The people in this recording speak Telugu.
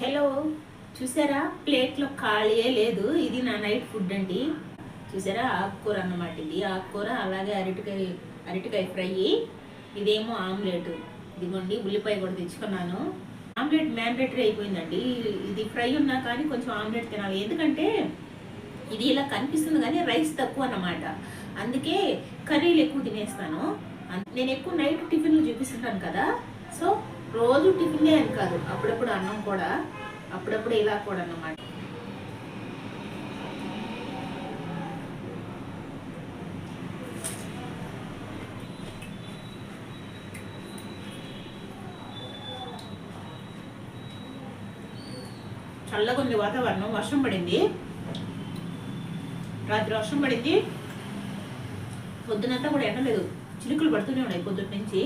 హలో, చూసారా ప్లేట్లో ఖాళీయే లేదు. ఇది నా నైట్ ఫుడ్ అండి. చూసారా ఆకుకూర అన్నమాట. ఇది ఆకుకూర, అలాగే అరటికాయ ఫ్రై, ఇదేమో ఆమ్లెట్. ఇదిగోండి ఉల్లిపాయ కూడా తెచ్చుకున్నాను. ఆమ్లెట్ మ్యాండేటరీ అయిపోయిందండి. ఇది ఫ్రై ఉన్నా కానీ కొంచెం ఆమ్లెట్ తినాలి, ఎందుకంటే ఇది ఇలా కనిపిస్తుంది కానీ రైస్ తక్కువ అన్నమాట. అందుకే కర్రీలు ఎక్కువ తినేస్తాను. నేను ఎక్కువ నైట్ టిఫిన్లు చూపిస్తుంటాను కదా, సో రోజు టిఫిన్లే అని కాదు, అప్పుడప్పుడు అన్నం కూడా, అప్పుడప్పుడు ఇలా కూడా అన్నమాట. చల్లగా ఉంది వాతావరణం, వర్షం పడింది, రాత్రి వర్షం పడింది, పొద్దునంతా కూడా ఎండలేదు, చిలుకలు పడుతూనే ఉన్నాయి పొద్దున్న నుంచి.